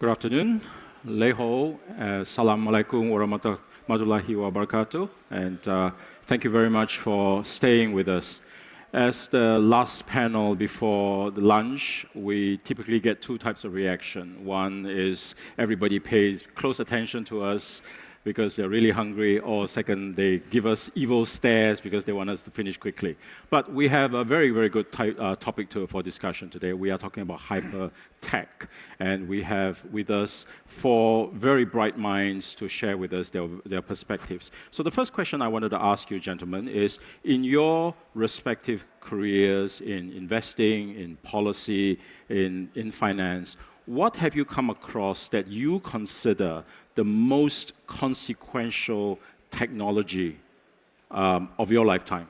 Good afternoon. Leho, Assalamu alaikum wa rahmatullahi wa barakatuh. And thank you very much for staying with us. As the last panel before the lunch, we typically get two types of reaction. One is everybody pays close attention to us because they're really hungry, or second, they give us evil stares because they want us to finish quickly. But we have a very, very good topic for discussion today. We are talking about Hypertech, and we have with us four very bright minds to share with us their perspectives. So the first question I wanted to ask you, gentlemen, is in your respective careers in investing, in policy, in finance, what have you come across that you consider the most consequential technology of your lifetime?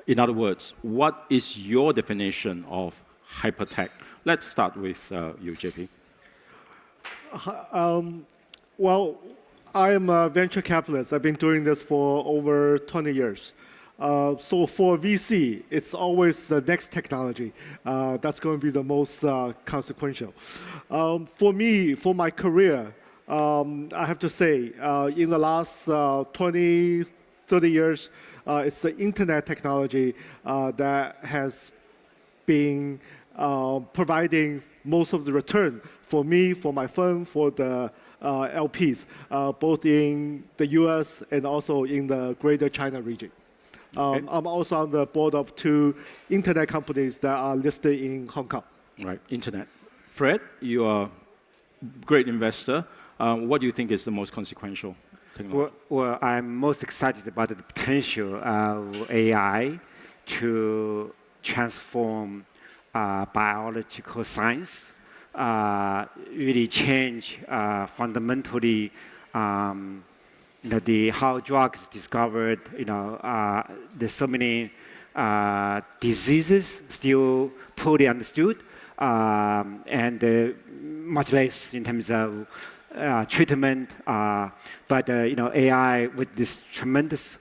In other words, what is your definition of hypertech? Let's start with you, JP. Well, I am a venture capitalist. I've been doing this for over 20 years. So for VC, it's always the next technology that's going to be the most consequential. For me, for my career, I have to say, in the last 20, 30 years, it's the internet technology that has been providing most of the return for me, for my firm, for the LPs, both in the US and also in the greater China region. Okay. I'm also on the board of two internet companies that are listed in Hong Kong. Right, internet. Fred, you are a great investor. What do you think is the most consequential technology? Well, I'm most excited about the potential of AI to transform biological science, really change fundamentally how drugs discovered. There's so many diseases still poorly understood, and much less in terms of treatment. But AI with this tremendous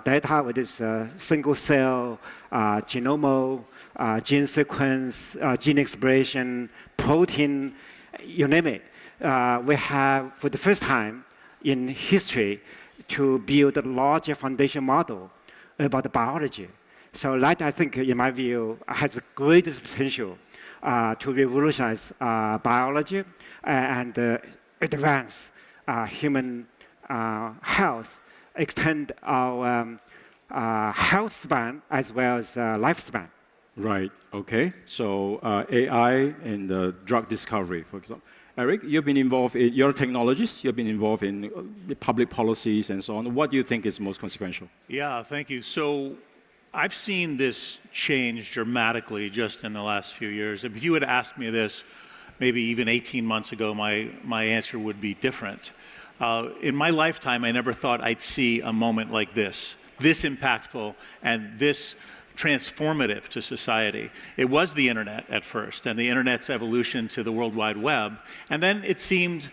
data, with this single cell genome, gene sequence, gene expression, protein, you name it. We have, for the first time in history, to build a larger foundation model about the biology. So that, I think, in my view, has the greatest potential to revolutionize biology and advance human health, extend our health span as well as lifespan. Right, okay. So AI and drug discovery, for example. Eric, you're a technologist, you've been involved in public policies and so on. What do you think is most consequential? Yeah, thank you. So I've seen this change dramatically just in the last few years. If you had asked me this maybe even 18 months ago, my answer would be different. In my lifetime, I never thought I'd see a moment like this impactful and this transformative to society. It was the internet at first, and the internet's evolution to the World Wide Web, and then it seemed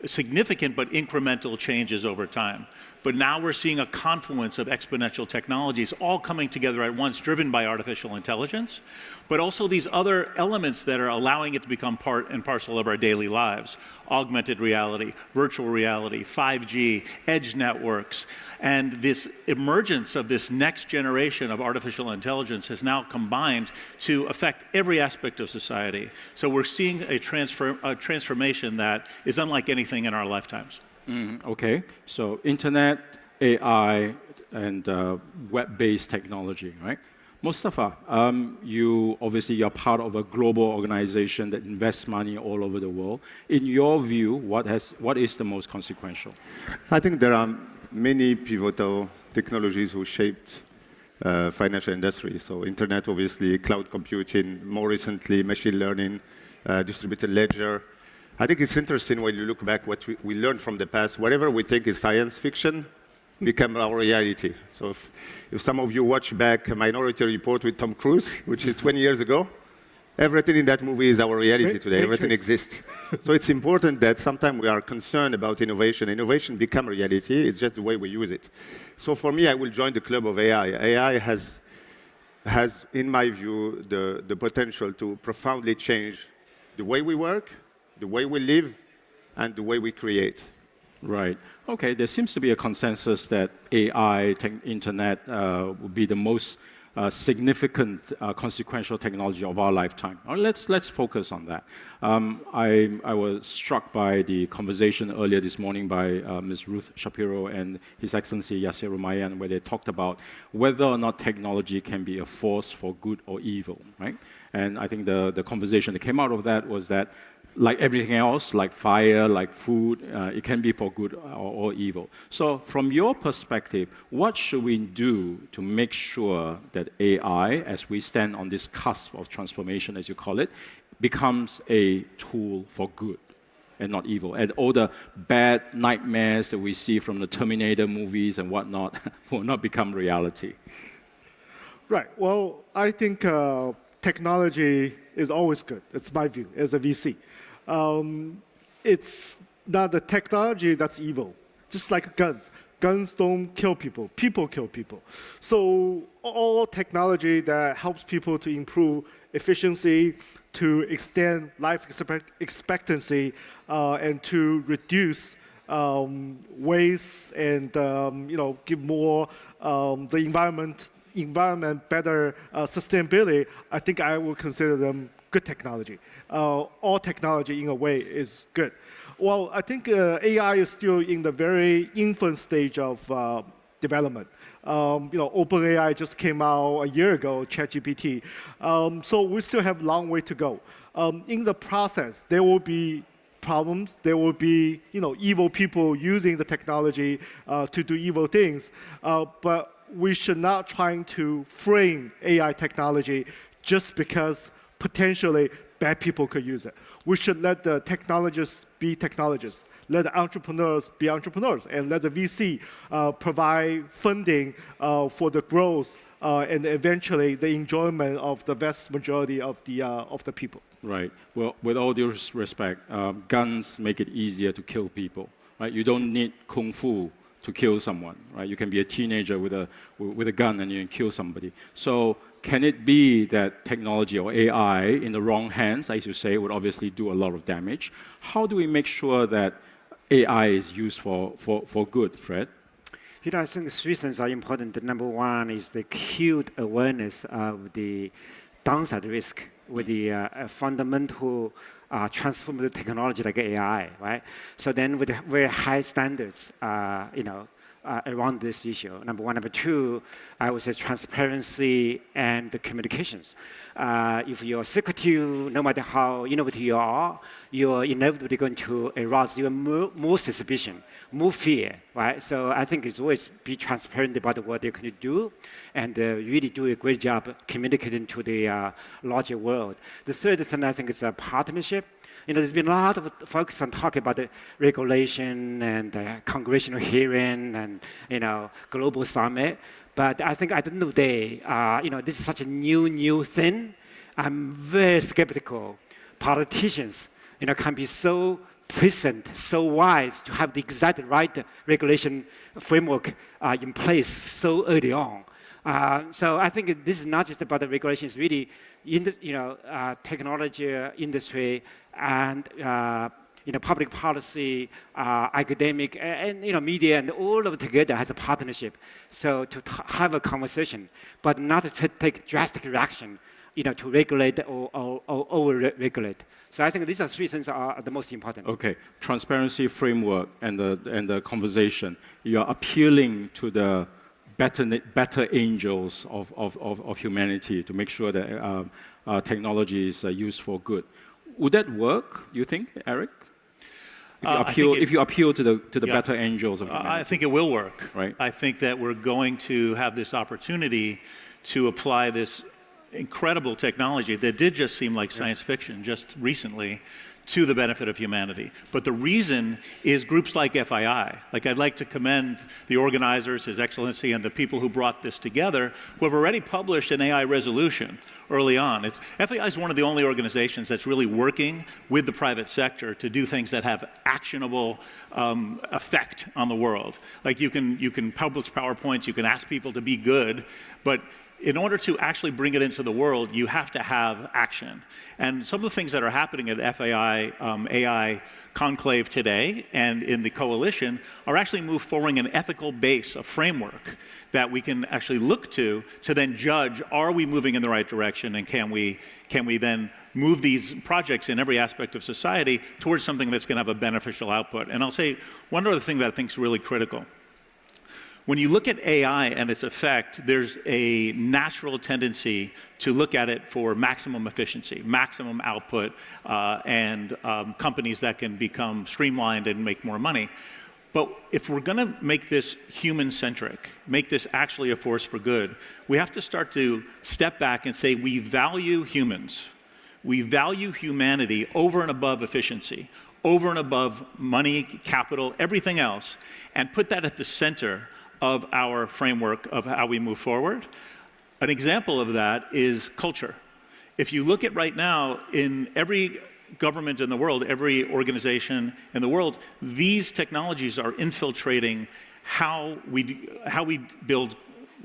significant but incremental changes over time. But now we're seeing a confluence of exponential technologies all coming together at once, driven by artificial intelligence, but also these other elements that are allowing it to become part and parcel of our daily lives. Augmented reality, virtual reality, 5G, edge networks, and this emergence of this next generation of artificial intelligence has now combined to affect every aspect of society. So we're seeing a transformation that is unlike anything in our lifetimes. Okay, so internet, AI, and web-based technology, right? Mustafa, you're part of a global organization that invests money all over the world. In your view, what is the most consequential? I think there are many pivotal technologies who shaped financial industry. So internet, obviously, cloud computing, more recently, machine learning, distributed ledger. I think it's interesting when you look back what we learned from the past. Whatever we think is science fiction become our reality. So if some of you watch back Minority Report with Tom Cruise, which is 20 years ago, everything in that movie is our reality today. Everything exists. So it's important that sometimes we are concerned about innovation. Innovation become reality. It's just the way we use it. So for me, I will join the club of AI. AI has, in my view, the potential to profoundly change the way we work, the way we live, and the way we create. Right. Okay, there seems to be a consensus that AI, internet, will be the most significant consequential technology of our lifetime. Let's focus on that. I was struck by the conversation earlier this morning by Ms. Ruth Shapiro and His Excellency Yasser Rumayyan, where they talked about whether or not technology can be a force for good or evil, right? And I think the conversation that came out of that was that, like everything else, like fire, like food, it can be for good or evil. So from your perspective, what should we do to make sure that AI, as we stand on this cusp of transformation, as you call it, becomes a tool for good and not evil? And all the bad nightmares that we see from the Terminator movies and whatnot will not become reality. Right. Well, I think technology is always good. It's my view as a VC. It's not the technology that's evil, just like guns. Guns don't kill people, people kill people. So all technology that helps people to improve efficiency, to extend life expectancy, and to reduce waste and give more the environment better sustainability, I think I will consider them good technology. All technology, in a way, is good. Well, I think AI is still in the very infant stage of development. OpenAI just came out a year ago, ChatGPT. So we still have a long way to go. In the process, there will be problems. There will be, evil people using the technology to do evil things. But we should not try to frame AI technology just because potentially bad people could use it. We should let the technologists be technologists, let the entrepreneurs be entrepreneurs, and let the VC provide funding for the growth and eventually the enjoyment of the vast majority of the people. Right. Well, with all due respect, guns make it easier to kill people. Right? You don't need kung fu to kill someone. Right? You can be a teenager with a gun and you can kill somebody. So can it be that technology or AI in the wrong hands, as you say, would obviously do a lot of damage? How do we make sure that AI is used for good, Fred? I think 3 things are important. Number one is the acute awareness of the downside risk with the fundamental transformative technology like AI, right? So then with very high standards, around this issue. Number one. Number two, I would say transparency and the communications. If you're secretive, no matter how innovative you are, you're inevitably going to arouse even more suspicion, more fear, right? So I think it's always be transparent about what they're going to do and really do a great job communicating to the larger world. The third thing I think is a partnership. There's been a lot of focus on talking about the regulation and congressional hearing and, global summit. But I think at the end of the day, this is such a new thing. I'm very skeptical. Politicians, can be so present, so wise to have the exact right regulation framework in place so early on. So I think this is not just about the regulations, really, in the technology industry and public policy, academic, and media, and all of it together has a partnership. So to have a conversation, but not to take drastic action, to regulate or over-regulate. So I think these are 3 things are the most important. Okay, transparency framework and the conversation. You are appealing to the better angels of humanity to make sure that technology is used for good. Would that work, you think, Eric? If you appeal to the better angels of humanity. I think it will work. Right. I think that we're going to have this opportunity to apply this incredible technology that did just seem like science fiction just recently to the benefit of humanity. But the reason is groups like FII. I'd like to commend the organizers, His Excellency, and the people who brought this together, who have already published an AI resolution early on. FII is one of the only organizations that's really working with the private sector to do things that have actionable effect on the world. You can publish PowerPoints, you can ask people to be good, but in order to actually bring it into the world, you have to have action. And some of the things that are happening at FAI AI conclave today and in the coalition are actually move forward an ethical base, a framework that we can actually look to then judge, are we moving in the right direction, and can we then move these projects in every aspect of society towards something that's going to have a beneficial output. And I'll say one other thing that I think is really critical. When you look at AI and its effect, there's a natural tendency to look at it for maximum efficiency, maximum output, and companies that can become streamlined and make more money. But if we're going to make this human-centric, make this actually a force for good, we have to start to step back and say we value humans. We value humanity over and above efficiency, over and above money, capital, everything else, and put that at the center of our framework of how we move forward. An example of that is culture. If you look at right now, in every government in the world, every organization in the world, these technologies are infiltrating how we build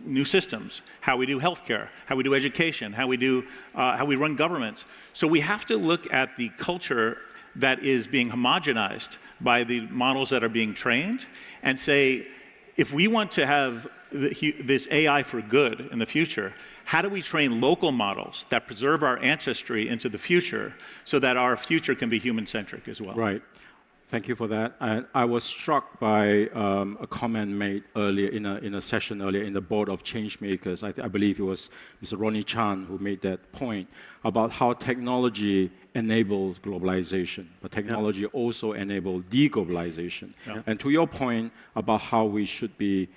new systems, how we do healthcare, how we do education, how we run governments. So we have to look at the culture that is being homogenized by the models that are being trained and say, if we want to have this AI for good in the future, how do we train local models that preserve our ancestry into the future so that our future can be human-centric as well? Right. Thank you for that. I was struck by a comment made earlier in a session earlier in the board of changemakers. I believe it was Mr. Ronnie Chan who made that point about how technology enables globalization, but technology also enables deglobalization. Yeah. And to your point about how we should be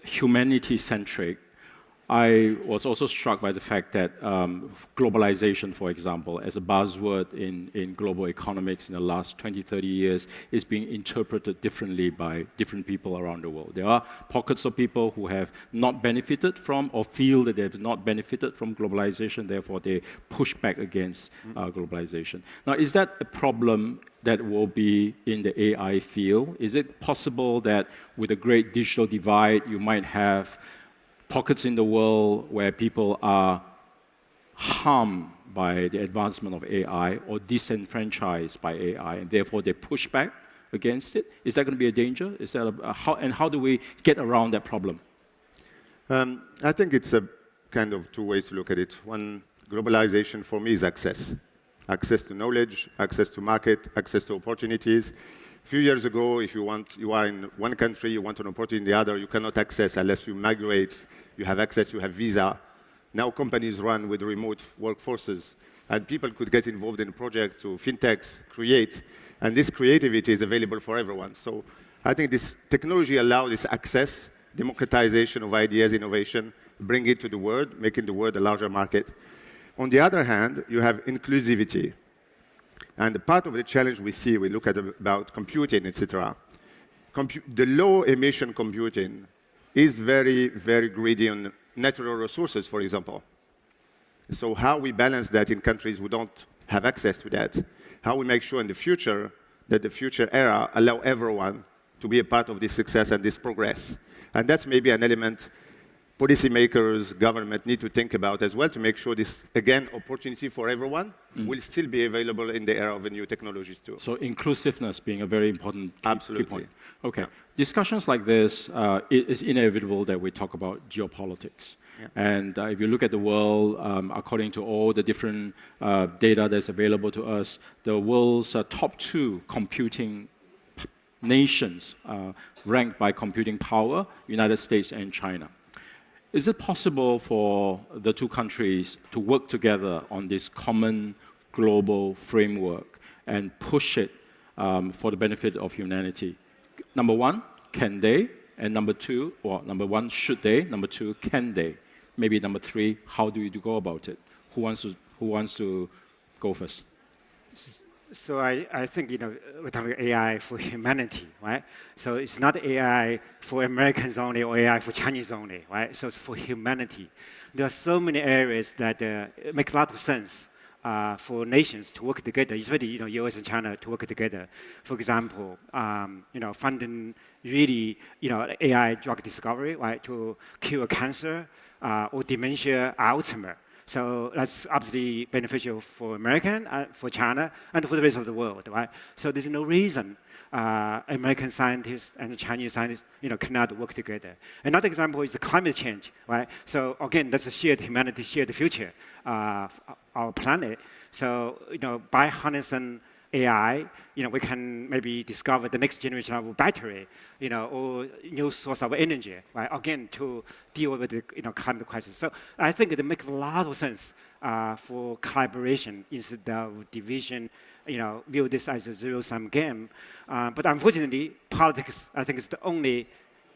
humanity-centric, I was also struck by the fact that globalization, for example, as a buzzword in global economics in the last 20, 30 years, is being interpreted differently by different people around the world. There are pockets of people who have not benefited from or feel that they have not benefited from globalization, therefore they push back against globalization. Now, is that a problem that will be in the AI field? Is it possible that with a great digital divide, you might have pockets in the world where people are harmed by the advancement of AI or disenfranchised by AI, and therefore they push back against it? Is that going to be a danger? Is that how do we get around that problem? I think it's a kind of two ways to look at it. One, globalization for me is access. Access to knowledge, access to market, access to opportunities. A few years ago, if you are in one country, you want an opportunity in the other, you cannot access unless you migrate, you have access, you have visa. Now companies run with remote workforces, and people could get involved in a project to fintechs, create, and this creativity is available for everyone. So I think this technology allows this access, democratization of ideas, innovation, bring it to the world, making the world a larger market. On the other hand, you have inclusivity. And part of the challenge we see, we look at about computing, etc. The low-emission computing is very, very greedy on natural resources, for example. So how we balance that in countries who don't have access to that? How we make sure in the future that the future era allow everyone to be a part of this success and this progress? And that's maybe an element policymakers, government need to think about as well to make sure this, again, opportunity for everyone will still be available in the era of the new technologies too. So inclusiveness being a very important key point. Okay. Yeah. Discussions like this, it is inevitable that we talk about geopolitics. Yeah. And if you look at the world, according to all the different data that's available to us, the world's top 2 computing nations ranked by computing power, United States and China. Is it possible for the 2 countries to work together on this common global framework and push it for the benefit of humanity? Number 1, can they? And number 2, well, number 1, should they? Number 2, can they? Maybe number 3, how do you go about it? Who wants to go first? So I think, we're talking AI for humanity, right? So it's not AI for Americans only or AI for Chinese only, right? So it's for humanity. There are so many areas that make a lot of sense for nations to work together, especially, US and China to work together. For example, funding really, AI drug discovery, right, to cure cancer, or dementia, Alzheimer. So that's absolutely beneficial for American, for China, and for the rest of the world, right? So there's no reason American scientists and Chinese scientists, cannot work together. Another example is the climate change, right? So again, that's a shared humanity, shared future of our planet. So, by harnessing AI, we can maybe discover the next generation of battery, or new source of energy, right? Again, to deal with the climate crisis. So I think it makes a lot of sense for collaboration instead of division. View this as a zero-sum game. But unfortunately, politics, I think, is the only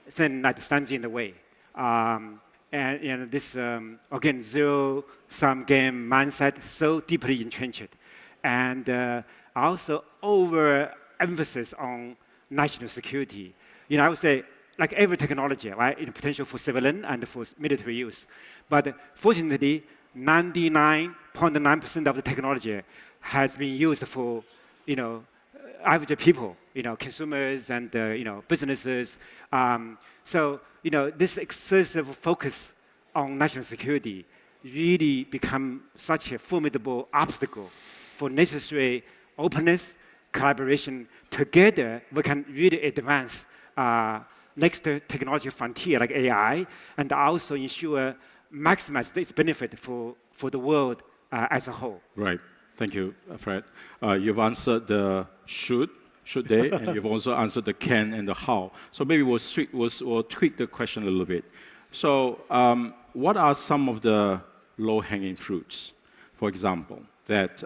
thing that stands in the way. And this, again, zero-sum game mindset so deeply entrenched. And also overemphasis on national security. I would say, like every technology, right, potential for civilian and for military use. But fortunately, 99.9% of the technology has been used for, average people, consumers and businesses. So this excessive focus on national security really become such a formidable obstacle for necessary openness, collaboration. Together, we can really advance next technology frontier like AI, and also ensure maximize its benefit for the world as a whole. Right. Thank you, Fred. You've answered the should they, and you've also answered the can and the how. So maybe we'll tweak the question a little bit. So what are some of the low-hanging fruits, for example, that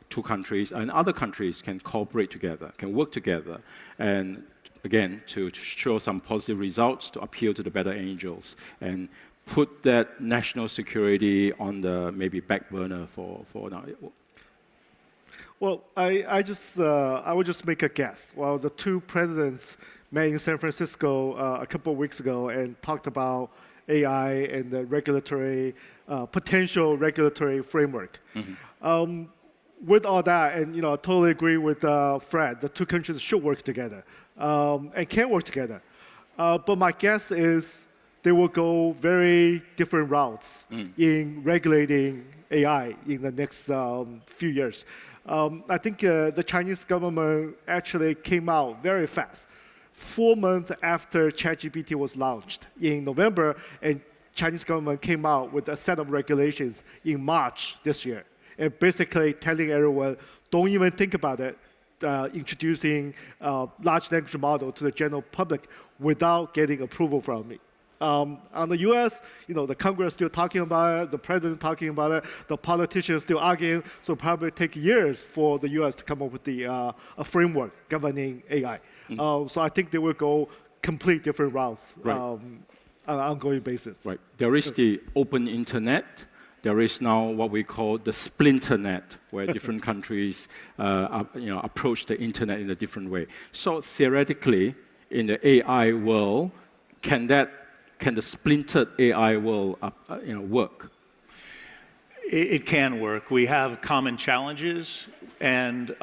two countries and other countries can cooperate together, can work together, and again, to show some positive results, to appeal to the better angels, and put that national security on the maybe back burner for now? Well, I would just make a guess. Well, the two presidents met in San Francisco a couple of weeks ago and talked about AI and the potential regulatory framework. Mm-hmm. With all that, and I totally agree with Fred, the two countries should work together and can work together. But my guess is they will go very different routes in regulating AI in the next few years. I think the Chinese government actually came out very fast. 4 months after ChatGPT was launched in November, and Chinese government came out with a set of regulations in March this year, and basically telling everyone, don't even think about it, introducing large language model to the general public without getting approval from me. On the U.S., the Congress still talking about it, the president talking about it, the politicians still arguing. So probably take years for the U.S. to come up with a framework governing AI. So I think they will go complete different routes on an ongoing basis. Right. There is the open internet. There is now what we call the splinter net, where different countries approach the internet in a different way. So theoretically, in the AI world, can the splintered AI world work? It can work. We have common challenges, and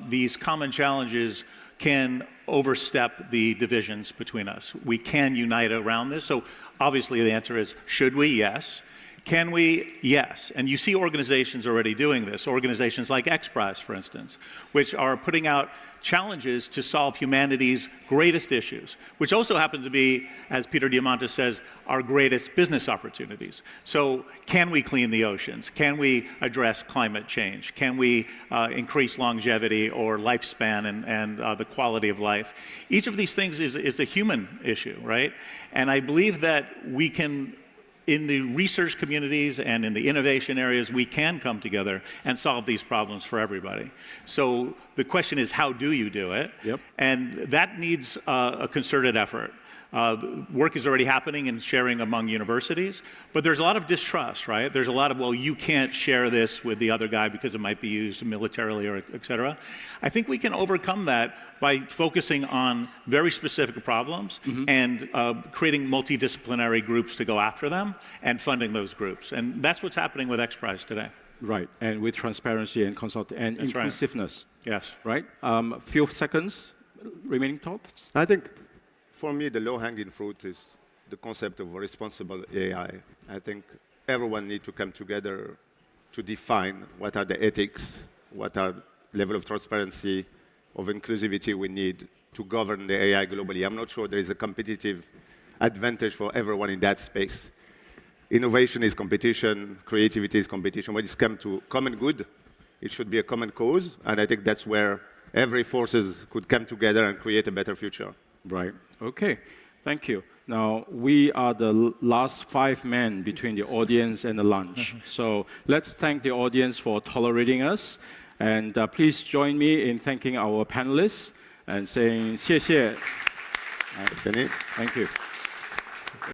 these common challenges can overstep the divisions between us. We can unite around this. So obviously the answer is, should we? Yes. Can we? Yes. And you see organizations already doing this, organizations like XPRIZE, for instance, which are putting out challenges to solve humanity's greatest issues, which also happen to be, as Peter Diamandis says, our greatest business opportunities. So can we clean the oceans? Can we address climate change? Can we increase longevity or lifespan and the quality of life? Each of these things is a human issue, right? And I believe that we can, in the research communities and in the innovation areas, we can come together and solve these problems for everybody. So the question is, how do you do it? Yep. And that needs a concerted effort. Work is already happening and sharing among universities, but there's a lot of distrust, right? There's a lot of, well, you can't share this with the other guy because it might be used militarily or et cetera. I think we can overcome that by focusing on very specific problems and creating multidisciplinary groups to go after them and funding those groups. And that's what's happening with XPRIZE today. Right, and with transparency and and That's inclusiveness. Right. Yes. Right? Few seconds, remaining thoughts? I think, for me, the low-hanging fruit is the concept of responsible AI. I think everyone needs to come together to define what are the ethics, what are level of transparency, of inclusivity we need to govern the AI globally. I'm not sure there is a competitive advantage for everyone in that space. Innovation is competition, creativity is competition. When it's come to common good, it should be a common cause, and I think that's where every forces could come together and create a better future. Right. Okay. Thank you. Now, we are the last 5 men between the audience and the lunch. So let's thank the audience for tolerating us. And please join me in thanking our panelists and saying 谢谢. Thank you.